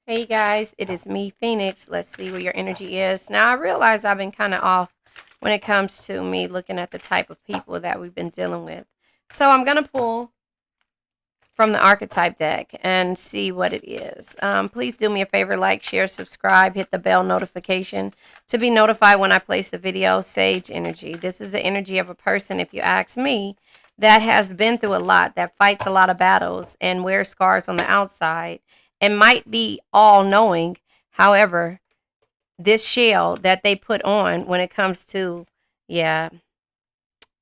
Hey guys, it is me, Phoenix. Let's see where your energy is. Now, I realize I've been kind of off when it comes to me looking at the type of people that we've been dealing with. So, I'm going to pull from the archetype deck and see what it is. Please do me a favor, like, share, subscribe, hit the bell notification to be notified when I place a video. Sage energy. This is the energy of a person, if you ask me, that has been through a lot, that fights a lot of battles and wears scars on the outside and might be all knowing. However, this shell that they put on when it comes to, yeah,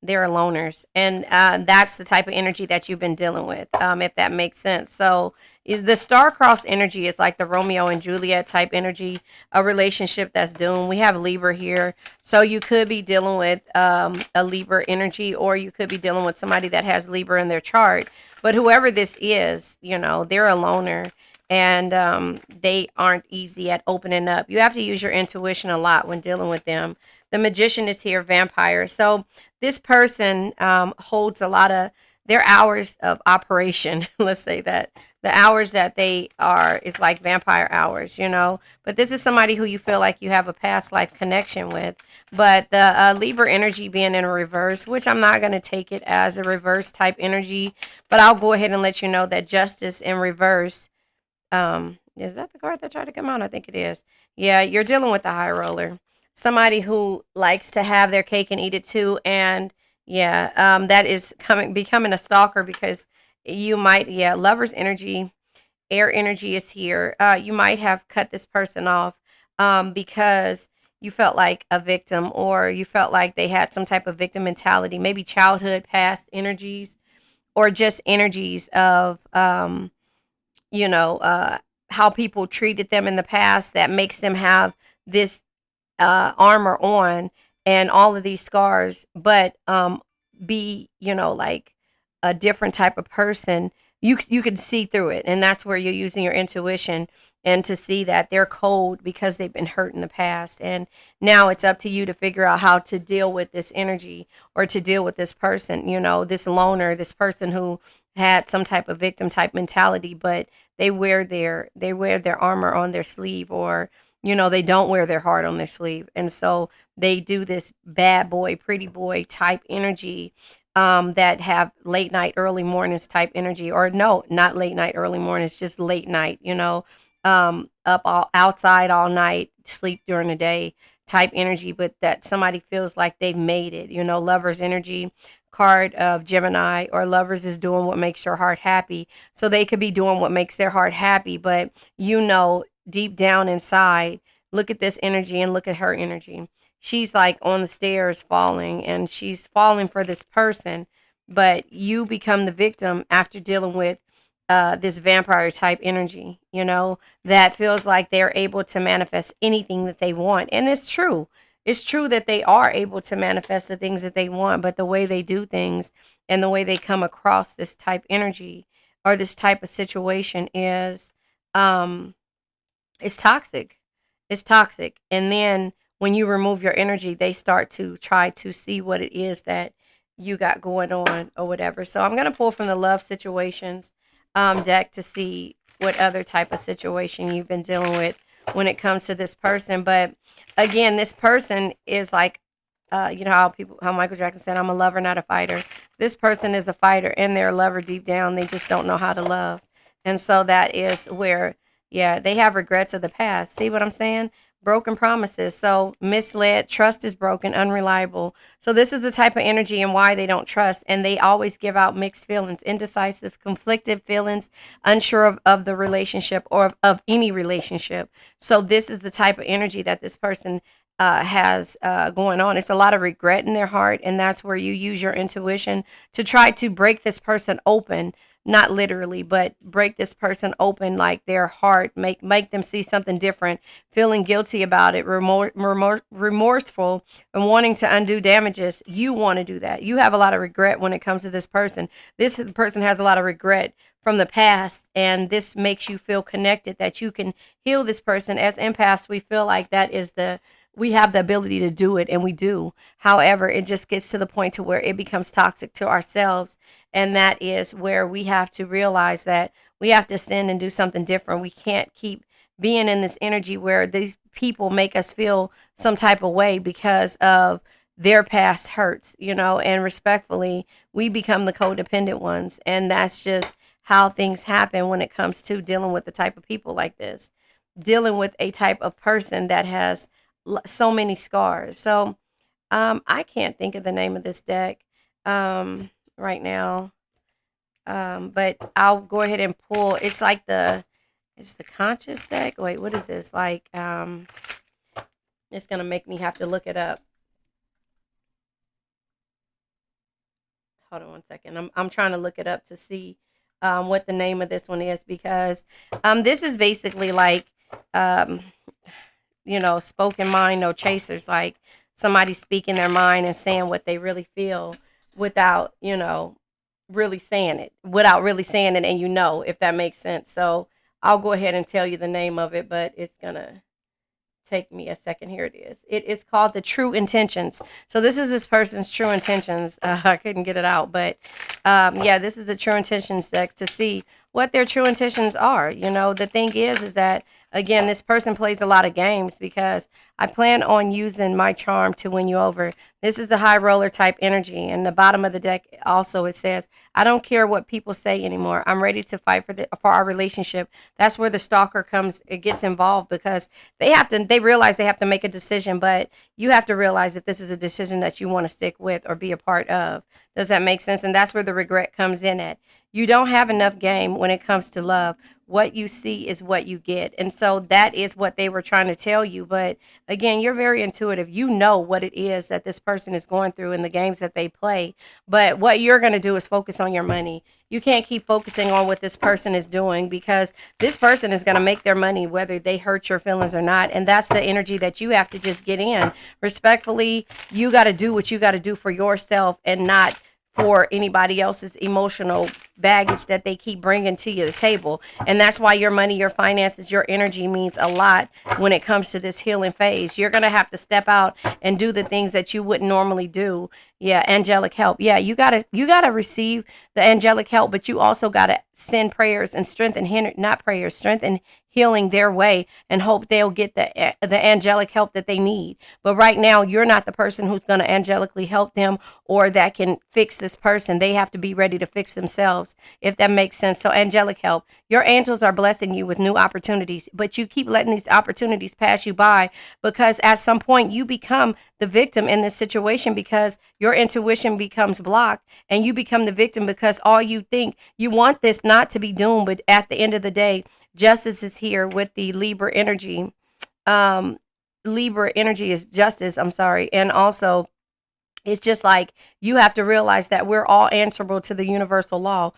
they're loners, and that's the type of energy that you've been dealing with, if that makes sense. So the star-crossed energy is like the Romeo and Juliet type energy, a relationship that's doomed. We have Libra here, so you could be dealing with a Libra energy, or you could be dealing with somebody that has Libra in their chart. But whoever this is, they're a loner, and they aren't easy at opening up. You have to use your intuition a lot when dealing with them. The magician is here, vampire. So this person holds a lot of their hours of operation. Let's say that the hours that they are is like vampire hours. But this is somebody who you feel like you have a past life connection with. But the Libra energy being in a reverse, which I'm not going to take it as a reverse type energy, but I'll go ahead and let you know that justice in reverse. Is that the card that tried to come out? I think it is. Yeah, you're dealing with the high roller, somebody who likes to have their cake and eat it too. And yeah, that is becoming a stalker, because you might, yeah, lover's energy, air energy is here. You might have cut this person off because you felt like a victim, or you felt like they had some type of victim mentality, maybe childhood past energies, or just energies of you know, uh, how people treated them in the past that makes them have this armor on and all of these scars, but be, like a different type of person. You can see through it, and that's where you're using your intuition and to see that they're cold because they've been hurt in the past. And now it's up to you to figure out how to deal with this energy, or to deal with this person, this loner, this person who had some type of victim type mentality, but they wear their armor on their sleeve, or they don't wear their heart on their sleeve. And so they do this bad boy, pretty boy type energy, that have late night, early mornings type energy, or no, not late night, early mornings, just late night, up all outside all night, sleep during the day type energy, but that somebody feels like they've made it, lovers energy, card of Gemini, or lovers is doing what makes your heart happy. So they could be doing what makes their heart happy, but deep down inside, look at this energy and look at her energy. She's like on the stairs falling, and she's falling for this person, but you become the victim after dealing with this vampire type energy, that feels like they're able to manifest anything that they want. And it's true. It's true that they are able to manifest the things that they want, but the way they do things and the way they come across this type energy, or this type of situation, um it's toxic. It's toxic. And then when you remove your energy, they start to try to see what it is that you got going on, or whatever. So I'm gonna pull from the love situations deck to see what other type of situation you've been dealing with when it comes to this person. But again, this person is like, how Michael Jackson said, "I'm a lover, not a fighter." This person is a fighter, and they're a lover deep down. They just don't know how to love, and so that is where, yeah, they have regrets of the past. See what I'm saying? Broken promises. So misled, trust is broken, unreliable. So this is the type of energy and why they don't trust. And they always give out mixed feelings, indecisive, conflicted feelings, unsure of the relationship, or of any relationship. So this is the type of energy that this person has going on. It's a lot of regret in their heart. And that's where you use your intuition to try to break this person open, not literally, but break this person open, like their heart, make them see something different, feeling guilty about it, remorseful, and wanting to undo damages. You want to do that. You have a lot of regret when it comes to this person. This person has a lot of regret from the past, and this makes you feel connected, that you can heal this person. As empaths, we feel like we have the ability to do it, and we do. However, it just gets to the point to where it becomes toxic to ourselves, and that is where we have to realize that we have to ascend and do something different. We can't keep being in this energy where these people make us feel some type of way because of their past hurts, and respectfully, we become the codependent ones. And that's just how things happen when it comes to dealing with the type of people like this, dealing with a type of person that has so many scars. So, I can't think of the name of this deck right now. But I'll go ahead and pull. It's the conscious deck. Wait, what is this? It's gonna make me have to look it up. Hold on one second. I'm trying to look it up to see what the name of this one is, because this is basically like um, spoken mind, no chasers, like somebody speaking their mind and saying what they really feel without, really saying it, and if that makes sense. So I'll go ahead and tell you the name of it, but it's gonna take me a second. Here it is. It is called the True Intentions. So this is this person's true intentions. I couldn't get it out, but yeah, this is the True Intentions deck to see what their true intentions are. The thing is that, again, this person plays a lot of games because I plan on using my charm to win you over. This is the high roller type energy. And the bottom of the deck also, it says, I don't care what people say anymore. I'm ready to fight for our relationship. That's where the stalker comes, it gets involved, because they realize they have to make a decision, but you have to realize if this is a decision that you want to stick with or be a part of. Does that make sense? And that's where the regret comes in at. You don't have enough game when it comes to love. What you see is what you get. And so that is what they were trying to tell you. But again, you're very intuitive. You know what it is that this person is going through in the games that they play. But what you're going to do is focus on your money. You can't keep focusing on what this person is doing, because this person is going to make their money whether they hurt your feelings or not. And that's the energy that you have to just get in. Respectfully, you got to do what you got to do for yourself and not for anybody else's emotional baggage that they keep bringing to you the table. And that's why your money, your finances, your energy means a lot when it comes to this healing phase. You're going to have to step out and do the things that you wouldn't normally do. Yeah, angelic help. Yeah, you gotta receive the angelic help, but you also gotta send prayers and strengthen, not prayers, strengthen healing their way, and hope they'll get the angelic help that they need. But right now, you're not the person who's gonna angelically help them or that can fix this person. They have to be ready to fix themselves, if that makes sense. So angelic help. Your angels are blessing you with new opportunities, but you keep letting these opportunities pass you by, because at some point you become the victim in this situation, because your intuition becomes blocked and you become the victim, because all you think, you want this not to be doomed, but at the end of the day, justice is here with the Libra energy. Libra energy is justice, I'm sorry. And also, it's just like you have to realize that we're all answerable to the universal law.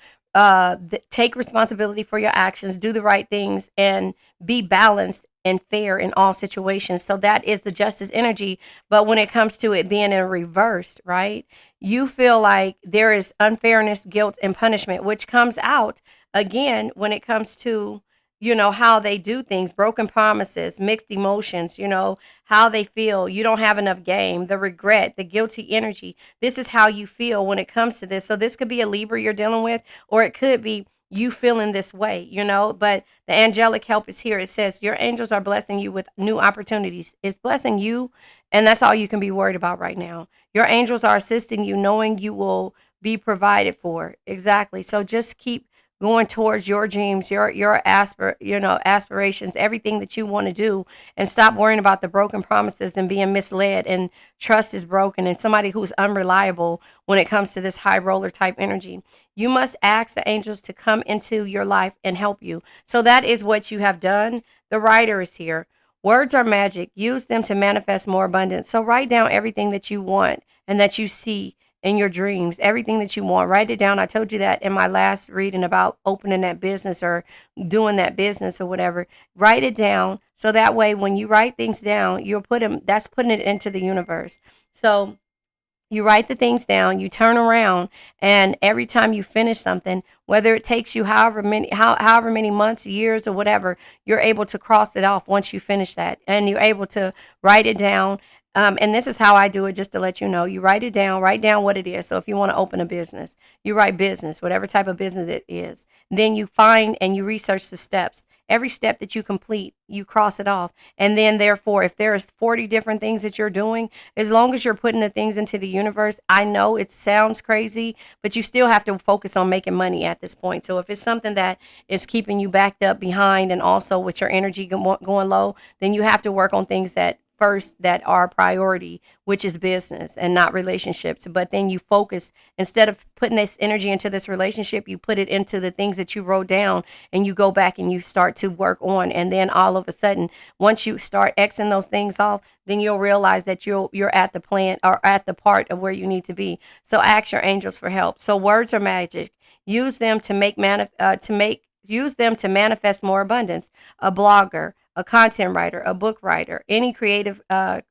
Take responsibility for your actions, do the right things, and be balanced and fair in all situations. So that is the justice energy. But when it comes to it being in reverse, right, you feel like there is unfairness, guilt, and punishment, which comes out again when it comes to how they do things, broken promises, mixed emotions, how they feel. You don't have enough game, the regret, the guilty energy. This is how you feel when it comes to this. So this could be a Libra you're dealing with, or it could be you feeling this way, but the angelic help is here. It says your angels are blessing you with new opportunities. It's blessing you, and that's all you can be worried about right now. Your angels are assisting you, knowing you will be provided for. Exactly. So just keep going towards your dreams, aspirations, everything that you want to do, and stop worrying about the broken promises and being misled, and trust is broken, and somebody who's unreliable when it comes to this high roller type energy. You must ask the angels to come into your life and help you. So that is what you have done. The writer is here. Words are magic. Use them to manifest more abundance. So write down everything that you want and that you see in your dreams, everything that you want. Write it down. I told you that in my last reading about opening that business or doing that business or whatever. Write it down, so that way when you write things down, you'll put them, that's putting it into the universe. So you write the things down, you turn around, and every time you finish something, whether it takes you however many months, years, or whatever, you're able to cross it off once you finish that, and you're able to write it down. And this is how I do it, just to let you know. You write it down, write down what it is. So if you want to open a business, you write business, whatever type of business it is. Then you find and you research the steps. Every step that you complete, you cross it off. And then therefore, if there's 40 different things that you're doing, as long as you're putting the things into the universe, I know it sounds crazy, but you still have to focus on making money at this point. So if it's something that is keeping you backed up behind and also with your energy going low, then you have to work on things that first that are priority, which is business and not relationships. But then you focus, instead of putting this energy into this relationship, you put it into the things that you wrote down, and you go back and you start to work on. And then all of a sudden, once you start Xing those things off, then you'll realize that you're at the plan or at the part of where you need to be. So ask your angels for help. So words are magic. Use them to use them to manifest more abundance. A blogger, a content writer, a book writer, any creative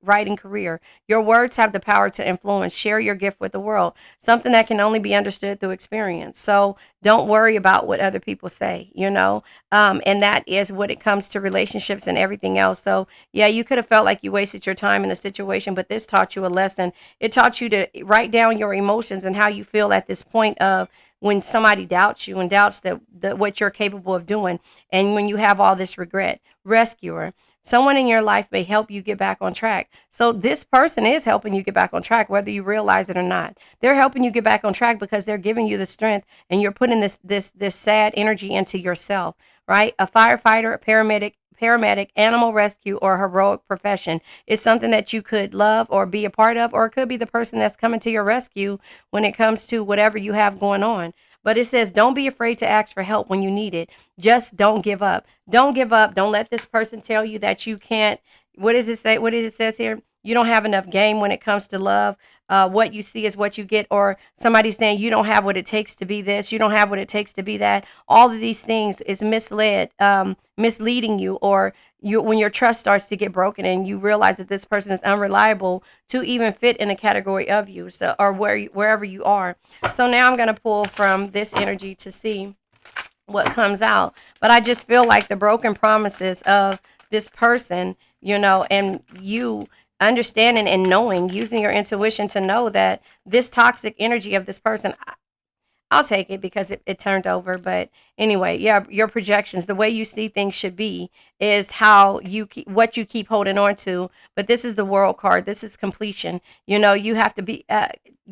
writing career. Your words have the power to influence. Share your gift with the world, something that can only be understood through experience. So don't worry about what other people say, and that is what it comes to relationships and everything else. So, yeah, you could have felt like you wasted your time in a situation, but this taught you a lesson. It taught you to write down your emotions and how you feel at this point of when somebody doubts you and doubts that what you're capable of doing, and when you have all this regret. Rescuer. Someone in your life may help you get back on track. So this person is helping you get back on track, whether you realize it or not. They're helping you get back on track because they're giving you the strength, and you're putting this sad energy into yourself, right? A firefighter, a paramedic, animal rescue, or heroic profession is something that you could love or be a part of, or it could be the person that's coming to your rescue when it comes to whatever you have going on. But it says, don't be afraid to ask for help when you need it. Just don't give up. Don't give up. Don't let this person tell you that you can't. What does it say? What does it says here? You don't have enough game when it comes to love. What you see is what you get. Or somebody saying you don't have what it takes to be this. You don't have what it takes to be that. All of these things is misleading you, or when your trust starts to get broken and you realize that this person is unreliable to even fit in a category of you, so or wherever you are. So now I'm going to pull from this energy to see what comes out. But I just feel like the broken promises of this person, and you understanding and knowing, using your intuition to know that this toxic energy of this person, I'll take it because it turned over. But anyway, yeah, your projections, the way you see things should be, is how what you keep holding on to. But this is the world card. This is completion. You have to be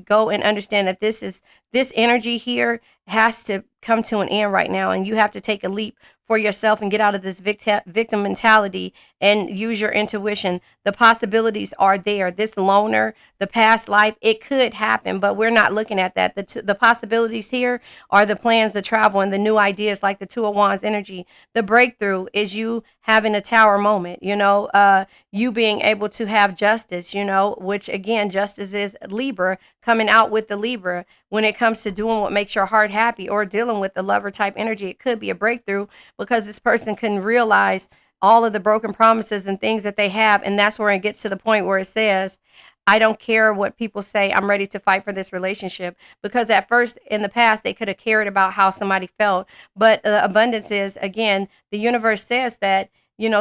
go and understand that this energy here has to come to an end right now, and you have to take a leap for yourself and get out of this victim mentality and use your intuition. The possibilities are there. This loner, the past life, it could happen, but we're not looking at that. The possibilities here are the plans, the travel, and the new ideas, like the Two of Wands energy. The breakthrough is you having a tower moment, you being able to have justice, which again, justice is Libra, coming out with the Libra. When it comes to doing what makes your heart happy or dealing with the lover type energy, it could be a breakthrough because this person can realize all of the broken promises and things that they have. And that's where it gets to the point where it says, I don't care what people say. I'm ready to fight for this relationship. Because at first, in the past, they could have cared about how somebody felt. But the abundance is, again, the universe says that,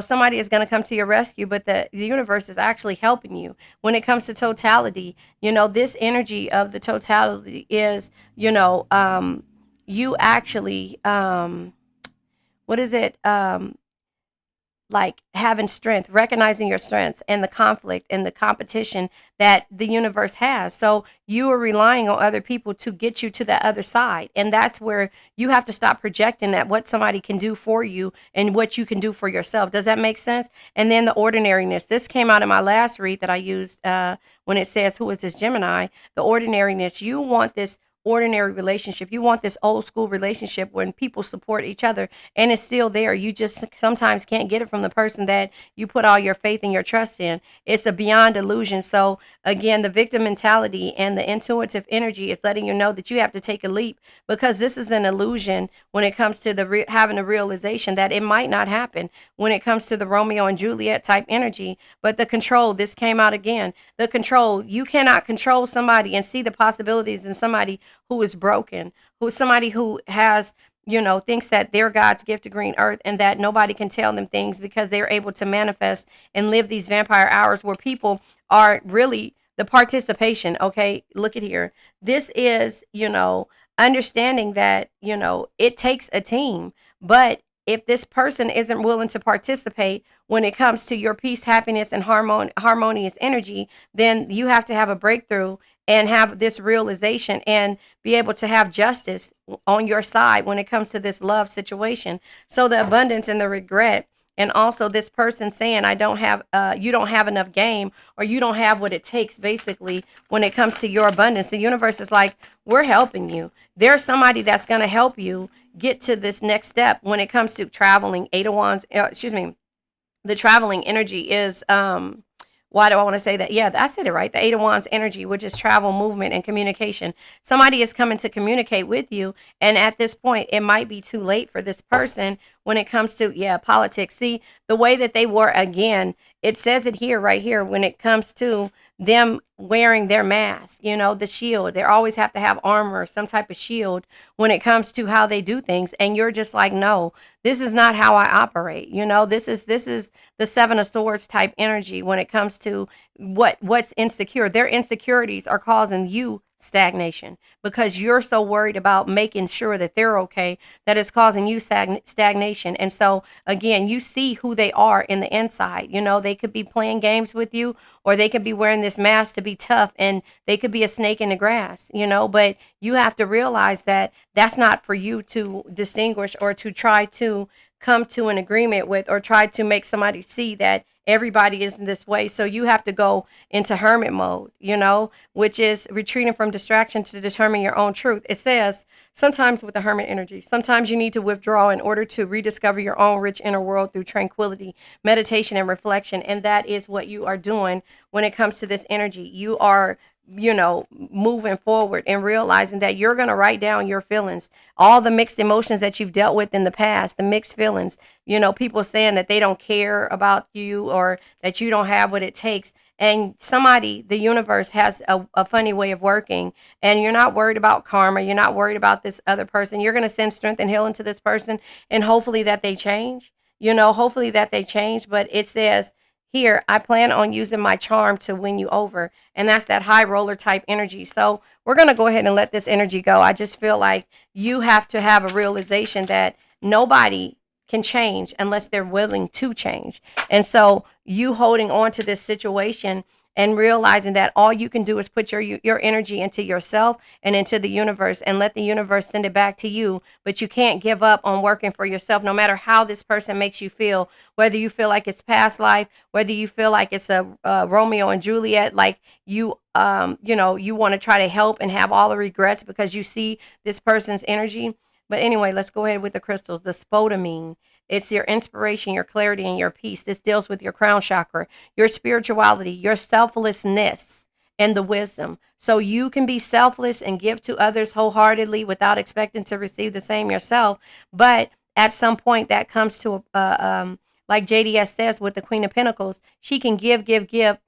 somebody is going to come to your rescue, but the universe is actually helping you. When it comes to totality, this energy of the totality is, you actually, what is it? Like having strength, recognizing your strengths and the conflict and the competition that the universe has. So you are relying on other people to get you to that other side. And that's where you have to stop projecting that what somebody can do for you and what you can do for yourself. Does that make sense? And then the ordinariness. This came out in my last read that I used when it says, who is this Gemini? The ordinariness. You want this ordinary relationship. You want this old school relationship when people support each other, and it's still there. You just sometimes can't get it from the person that you put all your faith and your trust in. It's a beyond illusion. So again, the victim mentality and the intuitive energy is letting you know that you have to take a leap, because this is an illusion when it comes to having a realization that it might not happen when it comes to the Romeo and Juliet type energy. But the control, this came out again, the control, you cannot control somebody and see the possibilities in somebody who is broken, who's somebody who has, thinks that they're God's gift to green earth and that nobody can tell them things because they're able to manifest and live these vampire hours where people are really the participation. Okay, look at here. This is, understanding that, it takes a team, but if this person isn't willing to participate when it comes to your peace, happiness, and harmonious energy, then you have to have a breakthrough and have this realization and be able to have justice on your side when it comes to this love situation. So the abundance and the regret, and also this person saying, I don't have you don't have enough game, or you don't have what it takes, basically, when it comes to your abundance. The universe is like, we're helping you. There's somebody that's going to help you get to this next step when it comes to traveling. Eight of Wands, excuse me, the traveling energy is why do I want to say that? Yeah, I said it right. The Eight of Wands energy, which is travel, movement, and communication. Somebody is coming to communicate with you, and at this point, it might be too late for this person when it comes to, yeah, politics. See, the way that they were, again, it says it here, right here, when it comes to them wearing their mask, the shield. They always have to have armor, some type of shield when it comes to how they do things. And you're just like, no, this is not how I operate. This is the Seven of Swords type energy when it comes to what's insecure. Their insecurities are causing you stagnation because you're so worried about making sure that they're okay that it's causing you stagnation. And so again, you see who they are in the inside. They could be playing games with you, or they could be wearing this mask to be tough, and they could be a snake in the grass. But you have to realize that that's not for you to distinguish or to try to come to an agreement with, or try to make somebody see that everybody is in this way. So you have to go into hermit mode, which is retreating from distraction to determine your own truth. It says sometimes with the hermit energy, sometimes you need to withdraw in order to rediscover your own rich inner world through tranquility, meditation, and reflection. And that is what you are doing when it comes to this energy. You are moving forward and realizing that you're going to write down your feelings, all the mixed emotions that you've dealt with in the past, the mixed feelings, people saying that they don't care about you or that you don't have what it takes. And the universe has a funny way of working, and you're not worried about karma. You're not worried about this other person. You're going to send strength and healing to this person, and hopefully that they change, hopefully that they change. But it says, here, I plan on using my charm to win you over. And that's that high roller type energy. So we're going to go ahead and let this energy go. I just feel like you have to have a realization that nobody can change unless they're willing to change. And so you holding on to this situation and realizing that all you can do is put your energy into yourself and into the universe, and let the universe send it back to you. But you can't give up on working for yourself, no matter how this person makes you feel, whether you feel like it's past life, whether you feel like it's a Romeo and Juliet, like you want to try to help and have all the regrets because you see this person's energy. But anyway, let's go ahead with the crystals. The spodumene. It's your inspiration, your clarity, and your peace. This deals with your crown chakra, your spirituality, your selflessness, and the wisdom. So you can be selfless and give to others wholeheartedly without expecting to receive the same yourself. But at some point, that comes to like JDS says with the Queen of Pentacles, she can give,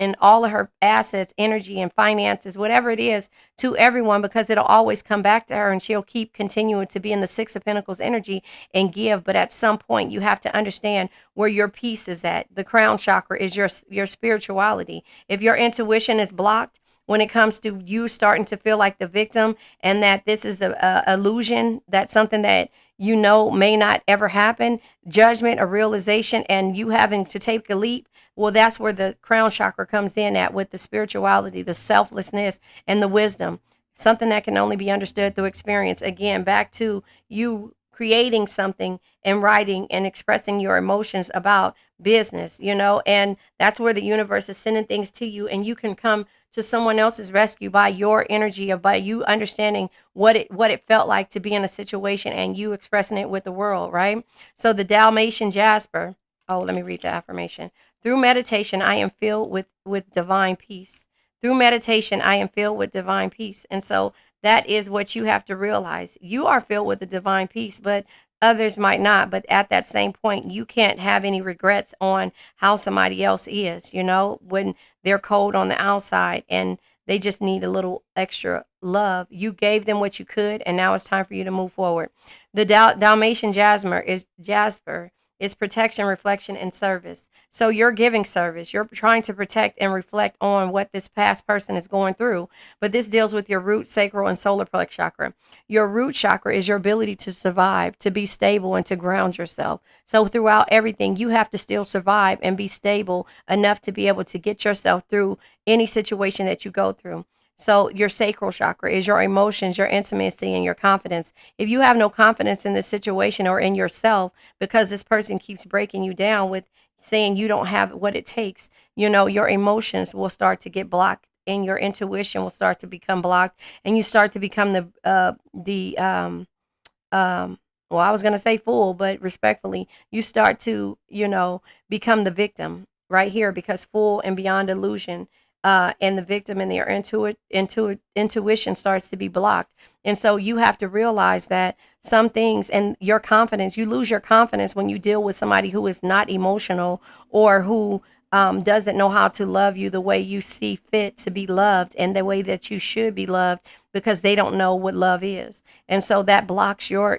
and all of her assets, energy, and finances, whatever it is, to everyone, because it'll always come back to her, and she'll keep continuing to be in the Six of Pentacles energy and give. But at some point, you have to understand where your peace is at. The crown chakra is your spirituality. If your intuition is blocked, when it comes to you starting to feel like the victim, and that this is a illusion, that's something that may not ever happen, judgment or realization, and you having to take a leap, well, that's where the crown chakra comes in at, with the spirituality, the selflessness, and the wisdom, something that can only be understood through experience. Again, back to you creating something and writing and expressing your emotions about business, and that's where the universe is sending things to you, and you can come to someone else's rescue by your energy, or by you understanding what it felt like to be in a situation and you expressing it with the world, right? So the Dalmatian Jasper. Oh, let me read the affirmation. Through meditation, I am filled with divine peace. Through meditation, I am filled with divine peace. And so that is what you have to realize. You are filled with the divine peace, but others might not. But at that same point, you can't have any regrets on how somebody else is, when they're cold on the outside and they just need a little extra love. You gave them what you could, and now it's time for you to move forward. The Dalmatian Jasper is is protection, reflection, and service. So you're giving service. You're trying to protect and reflect on what this past person is going through. But this deals with your root, sacral, and solar plex chakra. Your root chakra is your ability to survive, to be stable, and to ground yourself. So throughout everything, you have to still survive and be stable enough to be able to get yourself through any situation that you go through. So your sacral chakra is your emotions, your intimacy, and your confidence. If you have no confidence in this situation or in yourself because this person keeps breaking you down with saying you don't have what it takes, your emotions will start to get blocked and your intuition will start to become blocked and you start to become um well, I was going to say fool, but respectfully, you start to, become the victim right here because fool and beyond illusion, and the victim and their intuition starts to be blocked. And so you have to realize that some things and your confidence, you lose your confidence when you deal with somebody who is not emotional or who doesn't know how to love you the way you see fit to be loved and the way that you should be loved because they don't know what love is. And so that blocks your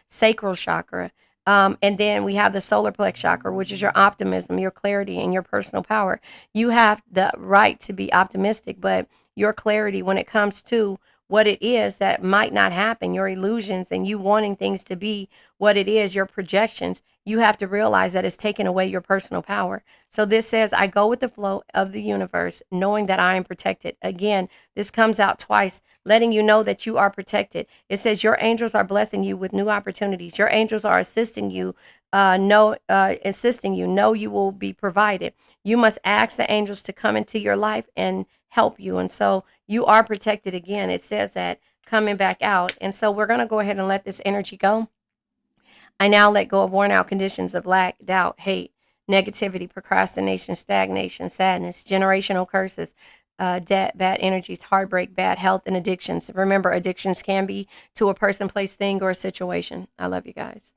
sacral chakra. And then we have the solar plex chakra, which is your optimism, your clarity, and your personal power. You have the right to be optimistic, but your clarity when it comes to what it is that might not happen, your illusions and you wanting things to be what it is, your projections, you have to realize that it's taken away your personal power. So this says, I go with the flow of the universe, knowing that I am protected. Again, this comes out twice, letting you know that you are protected. It says your angels are blessing you with new opportunities. Your angels are assisting you, know you will be provided. You must ask the angels to come into your life and help you. And so you are protected again. It says that coming back out. And so we're going to go ahead and let this energy go. I now let go of worn out conditions of lack, doubt, hate, negativity, procrastination, stagnation, sadness, generational curses, debt, bad energies, heartbreak, bad health, and addictions. Remember, addictions can be to a person, place, thing, or a situation. I love you guys.